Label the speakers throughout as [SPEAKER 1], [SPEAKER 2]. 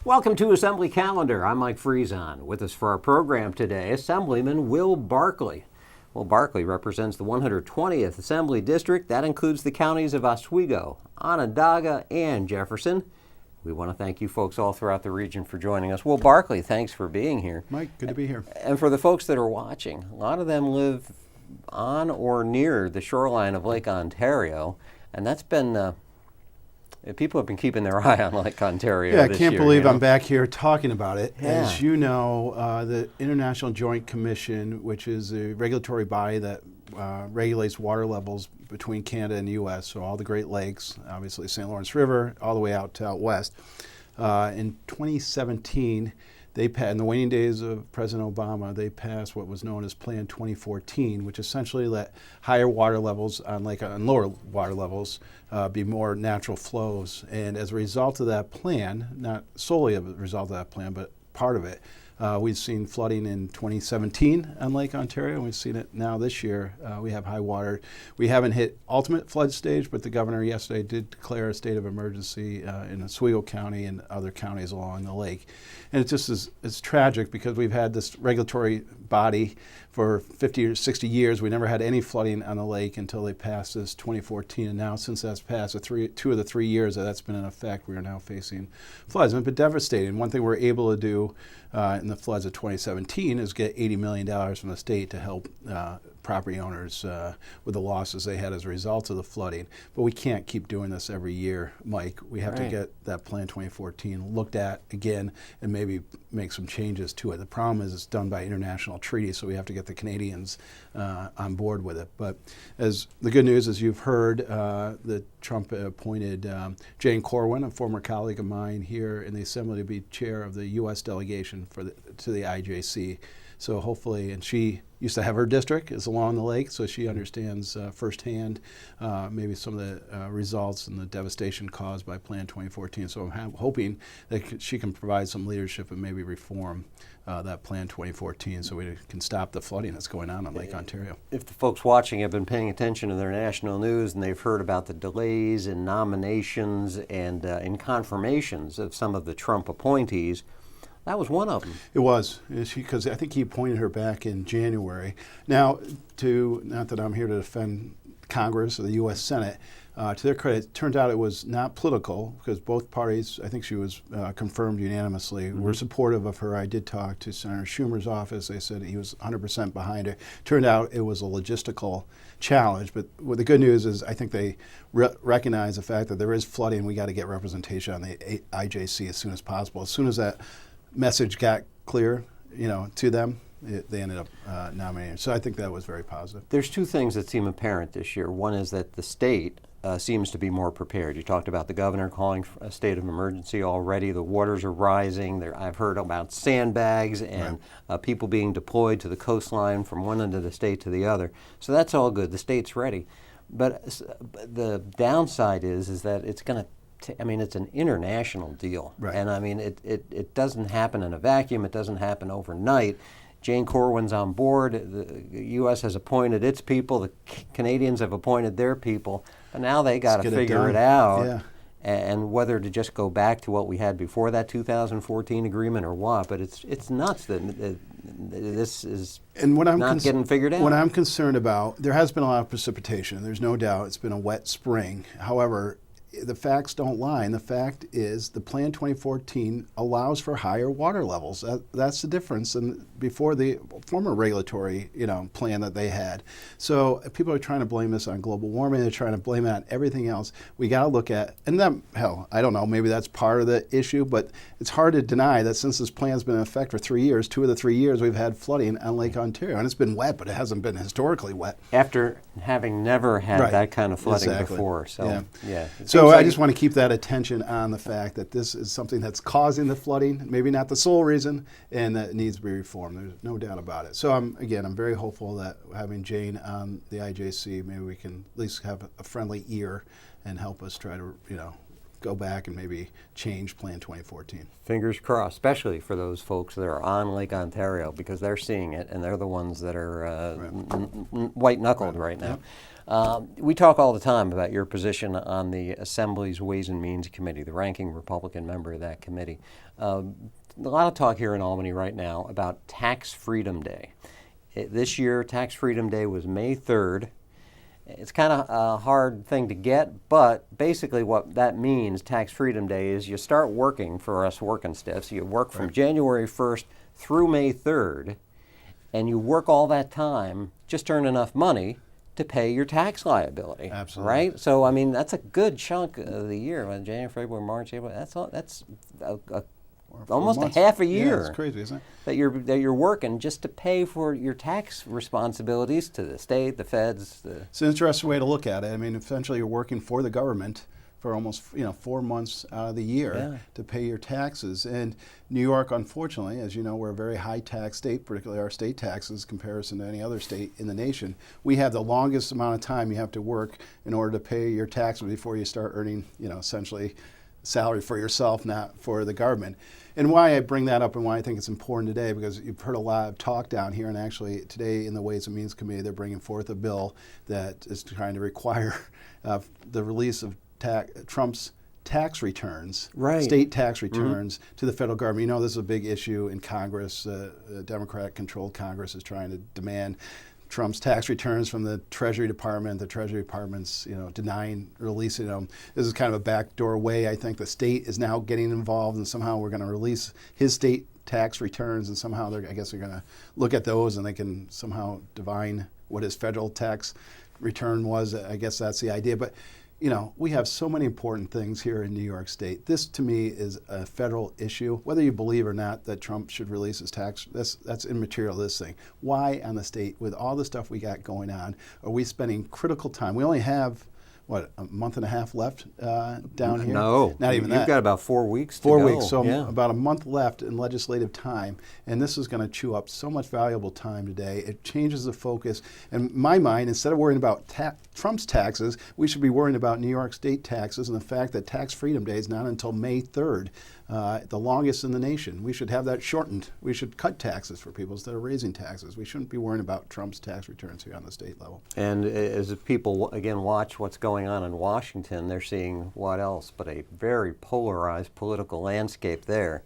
[SPEAKER 1] Welcome to Assembly Calendar. I'm Mike Frezon. With us for our program today, Assemblyman Will Barclay. Will Barclay represents the 120th Assembly District. That includes the counties of Oswego, Onondaga, and Jefferson. We want to thank you folks all throughout the region for joining us. Will Barclay, thanks for being here.
[SPEAKER 2] Mike, good to be here.
[SPEAKER 1] And for the folks that are watching, a lot of them live on or near the shoreline of Lake Ontario, and that's been people have been keeping their eye on Lake Ontario.
[SPEAKER 2] Yeah, I
[SPEAKER 1] this
[SPEAKER 2] can't
[SPEAKER 1] year,
[SPEAKER 2] believe
[SPEAKER 1] you know?
[SPEAKER 2] I'm back here talking about it.
[SPEAKER 1] Yeah.
[SPEAKER 2] As you know, the International Joint Commission, which is a regulatory body that regulates water levels between Canada and the U.S., so all the Great Lakes, obviously St. Lawrence River, all the way out to out west. In 2017, they passed, in the waning days of President Obama, they passed what was known as Plan 2014, which essentially let higher water levels on lower water levels be more natural flows. And as a result of that plan, not solely a result of that plan, but part of it, we've seen flooding in 2017 on Lake Ontario, and we've seen it now this year. We have high water. We haven't hit ultimate flood stage, but the governor yesterday did declare a state of emergency in Oswego County and other counties along the lake. And it just is, it's tragic because we've had this regulatory body for 50 or 60 years. We never had any flooding on the lake until they passed this 2014. And now since that's passed, 2 of the 3 years that's been in effect, we are now facing floods. And it's been devastating. One thing we're able to do in the floods of 2017 is get $80 million from the state to help property owners with the losses they had as a result of the flooding. But we can't keep doing this every year, Mike. We have to get that Plan 2014 looked at again and maybe make some changes to it. The problem is it's done by international treaty, so we have to get the Canadians on board with it. But as the good news, as you've heard, that Trump appointed Jane Corwin, a former colleague of mine here in the Assembly, to be chair of the U.S. delegation to the IJC. So hopefully, and she used to have her district is along the lake, so she understands firsthand maybe some of the results and the devastation caused by Plan 2014. So I'm hoping that she can provide some leadership and maybe reform that Plan 2014 so we can stop the flooding that's going on Lake Ontario.
[SPEAKER 1] If the folks watching have been paying attention to their national news and they've heard about the delays in nominations and in confirmations of some of the Trump appointees, that was one of them.
[SPEAKER 2] It was, because I think he appointed her back in January. Now, not that I'm here to defend Congress or the U.S. Senate, to their credit, it turned out it was not political because both parties, I think she was confirmed unanimously, were supportive of her. I did talk to Senator Schumer's office. They said he was 100% behind her. Turned out it was a logistical challenge, but what the good news is I think they recognize the fact that there is flooding. We got to get representation on the IJC as soon as possible. As soon as that message got clear, to them, they ended up nominating. So I think that was very positive.
[SPEAKER 1] There's two things that seem apparent this year. One is that the state seems to be more prepared. You talked about the governor calling for a state of emergency already. The waters are rising. I've heard about sandbags and people being deployed to the coastline from one end of the state to the other. So that's all good. The state's ready. But the downside is that it's going to it's an international deal.
[SPEAKER 2] Right.
[SPEAKER 1] And it doesn't happen in a vacuum. It doesn't happen overnight. Jane Corwin's on board. The U.S. has appointed its people. The Canadians have appointed their people. But now they got to figure it out.
[SPEAKER 2] Yeah.
[SPEAKER 1] And whether to just go back to what we had before that 2014 agreement or what. But it's nuts that this is not getting figured out.
[SPEAKER 2] What I'm concerned about, there has been a lot of precipitation. There's no doubt it's been a wet spring. However, the facts don't lie, and the fact is the Plan 2014 allows for higher water levels. That's the difference before the former regulatory plan that they had. So people are trying to blame this on global warming. They're trying to blame it on everything else. We got to look at, and then, I don't know, maybe that's part of the issue, but it's hard to deny that since this plan's been in effect for 3 years, 2 of the 3 years we've had flooding on Lake Ontario, and it's been wet, but it hasn't been historically wet.
[SPEAKER 1] After having never had that kind of flooding before. So,
[SPEAKER 2] So I just want to keep that attention on the fact that this is something that's causing the flooding, maybe not the sole reason, and that it needs to be reformed. There's no doubt about it. So I'm very hopeful that having Jane on the IJC, maybe we can at least have a friendly ear and help us try to, go back and maybe change Plan 2014.
[SPEAKER 1] Fingers crossed, especially for those folks that are on Lake Ontario, because they're seeing it and they're the ones that are white-knuckled right now. We talk all the time about your position on the Assembly's Ways and Means Committee, the ranking Republican member of that committee. A lot of talk here in Albany right now about Tax Freedom Day. This year, Tax Freedom Day was May 3rd. It's kind of a hard thing to get, but basically what that means, Tax Freedom Day, is you start working for us working stiffs. You work from January 1st through May 3rd, and you work all that time, just earn enough money to pay your tax liability.
[SPEAKER 2] Absolutely.
[SPEAKER 1] Right? So, I mean, that's a good chunk of the year. January, February, March, April, that's almost a half a year.
[SPEAKER 2] Yeah, it's crazy, isn't it?
[SPEAKER 1] That you're working just to pay for your tax responsibilities to the state, the feds.
[SPEAKER 2] It's an interesting way to look at it. I mean, essentially, you're working for the government for almost 4 months out of the year to pay your taxes. And New York, unfortunately, as you know, we're a very high tax state, particularly our state taxes in comparison to any other state in the nation. We have the longest amount of time you have to work in order to pay your taxes before you start earning, essentially salary for yourself, not for the government. And why I bring that up and why I think it's important today, because you've heard a lot of talk down here, and actually today in the Ways and Means Committee, they're bringing forth a bill that is trying to require the release of Trump's tax returns, state tax returns to the federal government. You know, this is a big issue in Congress. The Democrat-controlled Congress is trying to demand Trump's tax returns from the Treasury Department. The Treasury Department's, denying releasing them. This is kind of a backdoor way. I think the state is now getting involved, and somehow we're going to release his state tax returns, and somehow they're going to look at those and they can somehow divine what his federal tax return was. I guess that's the idea. But we have so many important things here in New York State. This, to me, is a federal issue. Whether you believe or not that Trump should release his tax, that's immaterial to this thing. Why on the state, with all the stuff we got going on, are we spending critical time? We only have, a month and a half left down here?
[SPEAKER 1] No.
[SPEAKER 2] Not even that.
[SPEAKER 1] You've got about 4 weeks to go.
[SPEAKER 2] 4 weeks, so about a month left in legislative time, and this is going to chew up so much valuable time today. It changes the focus. In my mind, instead of worrying about Trump's taxes, we should be worrying about New York State taxes and the fact that Tax Freedom Day is not until May 3rd, the longest in the nation. We should have that shortened. We should cut taxes for people instead of raising taxes. We shouldn't be worrying about Trump's tax returns here on the state level.
[SPEAKER 1] And as people, again, watch what's going on in Washington, they're seeing what else but a very polarized political landscape there.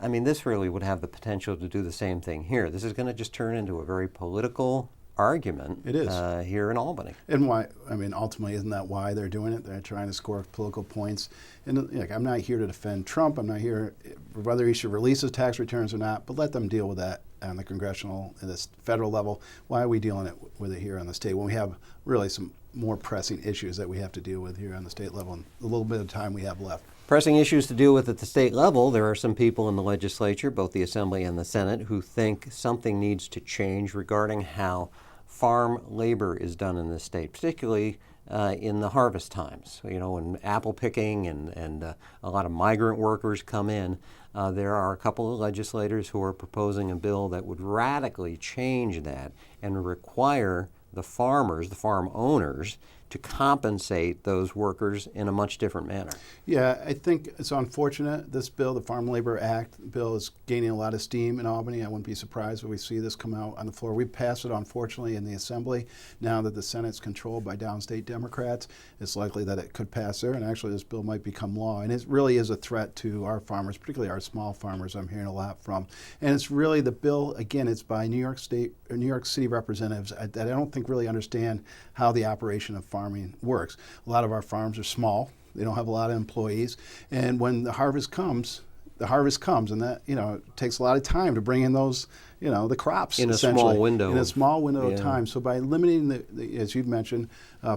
[SPEAKER 1] I mean, this really would have the potential to do the same thing here. This is going to just turn into a very political argument.
[SPEAKER 2] It is.
[SPEAKER 1] Here in Albany.
[SPEAKER 2] And why? I mean, ultimately, isn't that why they're doing it? They're trying to score political points. And I'm not here to defend Trump. I'm not here whether he should release his tax returns or not. But let them deal with that on the congressional and the federal level. Why are we dealing with it here on the state when we have really some more pressing issues that we have to deal with here on the state level and a little bit of time we have left?
[SPEAKER 1] Pressing issues to deal with at the state level. There are some people in the legislature, both the Assembly and the Senate, who think something needs to change regarding how farm labor is done in this state, particularly in the harvest times. When apple picking and a lot of migrant workers come in, there are a couple of legislators who are proposing a bill that would radically change that and require the farmers, the farm owners, to compensate those workers in a much different manner.
[SPEAKER 2] Yeah, I think it's unfortunate. This bill, the Farm Labor Act bill, is gaining a lot of steam in Albany. I wouldn't be surprised if we see this come out on the floor. We passed it, unfortunately, in the Assembly. Now that the Senate's controlled by downstate Democrats, it's likely that it could pass there, and actually this bill might become law. And it really is a threat to our farmers, particularly our small farmers I'm hearing a lot from. And it's really the bill, again, it's by New York State or New York City representatives that I don't think really understand how the operation of farming works. A lot of our farms are small. They don't have a lot of employees. And when the harvest comes, and that, it takes a lot of time to bring in those, the crops.
[SPEAKER 1] In a small window.
[SPEAKER 2] In a small window of time. So by limiting, as you've mentioned,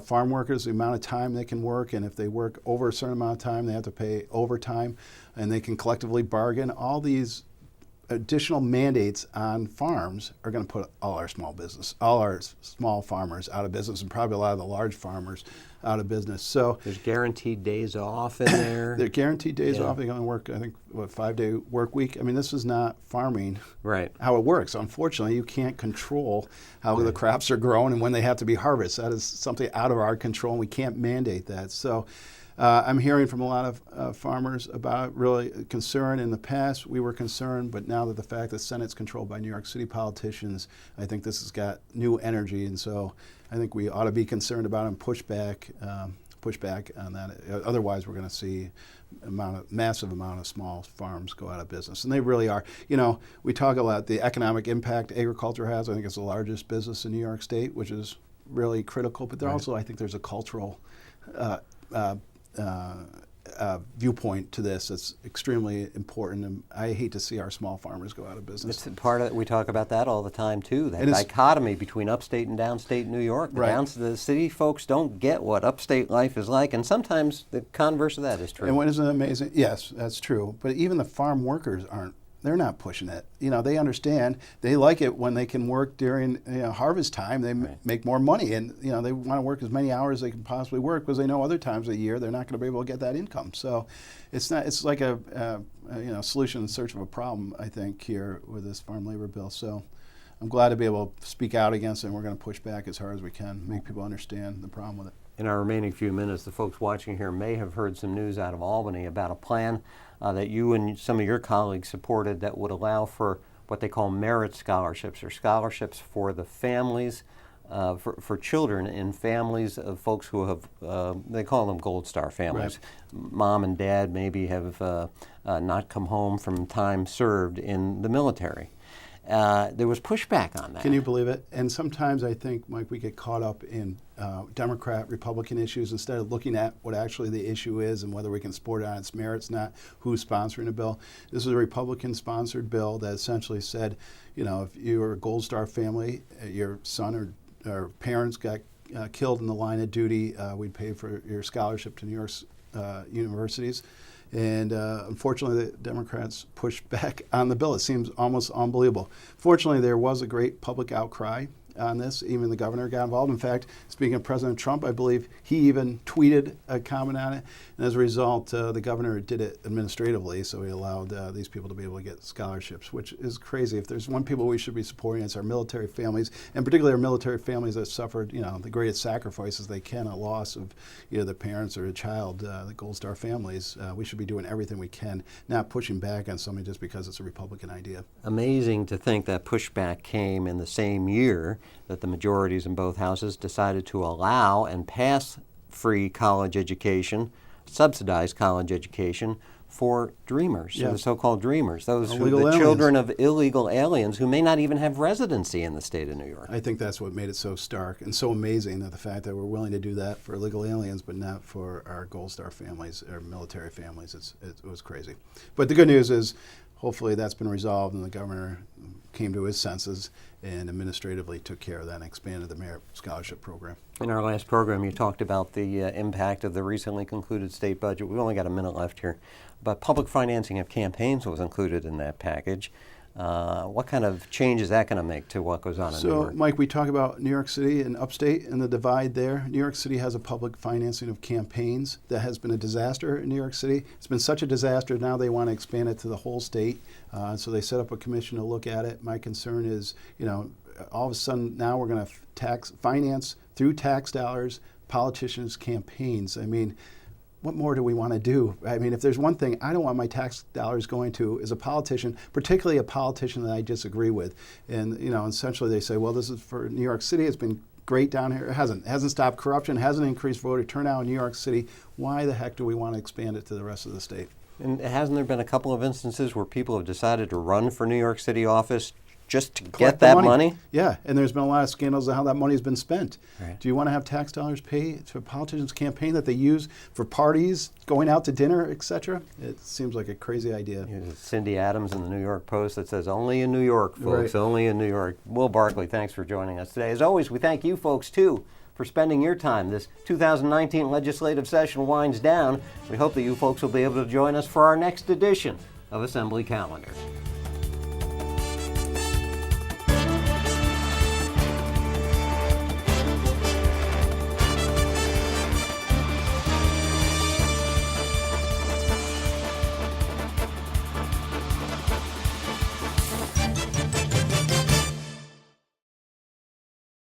[SPEAKER 2] farm workers, the amount of time they can work, and if they work over a certain amount of time, they have to pay overtime, and they can collectively bargain. All these additional mandates on farms are going to put all our small farmers out of business, and probably a lot of the large farmers out of business. So
[SPEAKER 1] there's guaranteed days off in there.
[SPEAKER 2] They're guaranteed days off. They're going to work, I think, 5-day work week. I mean, this is not farming.
[SPEAKER 1] Right.
[SPEAKER 2] How it works. Unfortunately, you can't control how the crops are grown and when they have to be harvested. That is something out of our control, and we can't mandate that. So I'm hearing from a lot of farmers about really concern. In the past, we were concerned, but now that the fact that the Senate's controlled by New York City politicians, I think this has got new energy, and so I think we ought to be concerned about and push back on that. Otherwise, we're going to see massive amount of small farms go out of business, and they really are. You know, we talk a lot the economic impact agriculture has. I think it's the largest business in New York State, which is really critical. But there also, I think, there's a cultural viewpoint to this that's extremely important, and I hate to see our small farmers go out of business.
[SPEAKER 1] It's part of we talk about that all the time too. That dichotomy between upstate and downstate New York. The city folks don't get what upstate life is like, and sometimes the converse of that is true.
[SPEAKER 2] And what isn't amazing? Yes, that's true. But even the farm workers aren't. They're not pushing it. You know, they understand. They like it when they can work during harvest time. They make more money, and you know they want to work as many hours as they can possibly work because they know other times of the year they're not going to be able to get that income. So, it's not. It's like a solution in search of a problem. I think here with this farm labor bill. So, I'm glad to be able to speak out against it, and we're going to push back as hard as we can, make people understand the problem with it.
[SPEAKER 1] In our remaining few minutes, the folks watching here may have heard some news out of Albany about a plan that you and some of your colleagues supported that would allow for what they call merit scholarships, or scholarships for the families, for children in families of folks who have, they call them Gold Star families. Right. Mom and dad maybe have not come home from time served in the military. There was pushback on that.
[SPEAKER 2] Can you believe it? And sometimes I think, Mike, we get caught up in Democrat, Republican issues instead of looking at what actually the issue is and whether we can support it on its merits, not who's sponsoring the bill. This is a Republican-sponsored bill that essentially said, you know, if you were a Gold Star family, your son or parents got killed in the line of duty, we'd pay for your scholarship to New York's universities. And unfortunately, the Democrats pushed back on the bill. It seems almost unbelievable. Fortunately, there was a great public outcry on this. Even the governor got involved. In fact, speaking of President Trump, I believe he even tweeted a comment on it. And as a result, the governor did it administratively, so he allowed these people to be able to get scholarships, which is crazy. If there's one people we should be supporting, it's our military families, and particularly our military families that suffered, you know, the greatest sacrifices they can, a loss of either the parents or a child, the Gold Star families. We should be doing everything we can, not pushing back on somebody just because it's a Republican idea.
[SPEAKER 1] Amazing to think that pushback came in the same year that the majorities in both houses decided to allow and pass free college education, subsidized college education for dreamers, the so-called dreamers, those who the children of illegal aliens who may not even have residency in the state of New York.
[SPEAKER 2] I think that's what made it so stark and so amazing, that the fact that we're willing to do that for illegal aliens but not for our Gold Star families, our military families, it was crazy. But the good news is hopefully that's been resolved and the governor came to his senses and administratively took care of that and expanded the merit scholarship program.
[SPEAKER 1] In our last program, you talked about the impact of the recently concluded state budget. We've only got a minute left here, but public financing of campaigns was included in that package. What kind of change is that going to make to what goes on in New York?
[SPEAKER 2] So, Mike, we talk about New York City and upstate and the divide there. New York City has a public financing of campaigns that has been a disaster in New York City. It's been such a disaster, now they want to expand it to the whole state. So they set up a commission to look at it. My concern is, you know, all of a sudden now we're going to finance through tax dollars politicians' campaigns. I mean, what more do we want to do? I mean, if there's one thing I don't want my tax dollars going to is a politician, particularly a politician that I disagree with. And, you know, essentially they say, well, this is for New York City. It's been great down here. It hasn't stopped corruption, hasn't increased voter turnout in New York City. Why the heck do we want to expand it to the rest of the state?
[SPEAKER 1] And hasn't there been a couple of instances where people have decided to run for New York City office just to get that money?
[SPEAKER 2] Yeah, and there's been a lot of scandals of how that money's been spent.
[SPEAKER 1] Right.
[SPEAKER 2] Do you want to have tax dollars paid to a politician's campaign that they use for parties, going out to dinner, etc.? It seems like a crazy idea.
[SPEAKER 1] Cindy Adams in the New York Post that says, only in New York, folks,
[SPEAKER 2] right.
[SPEAKER 1] Only in New York. Will Barclay, thanks for joining us today. As always, we thank you folks, too, for spending your time. This 2019 legislative session winds down. We hope that you folks will be able to join us for our next edition of Assembly Calendar.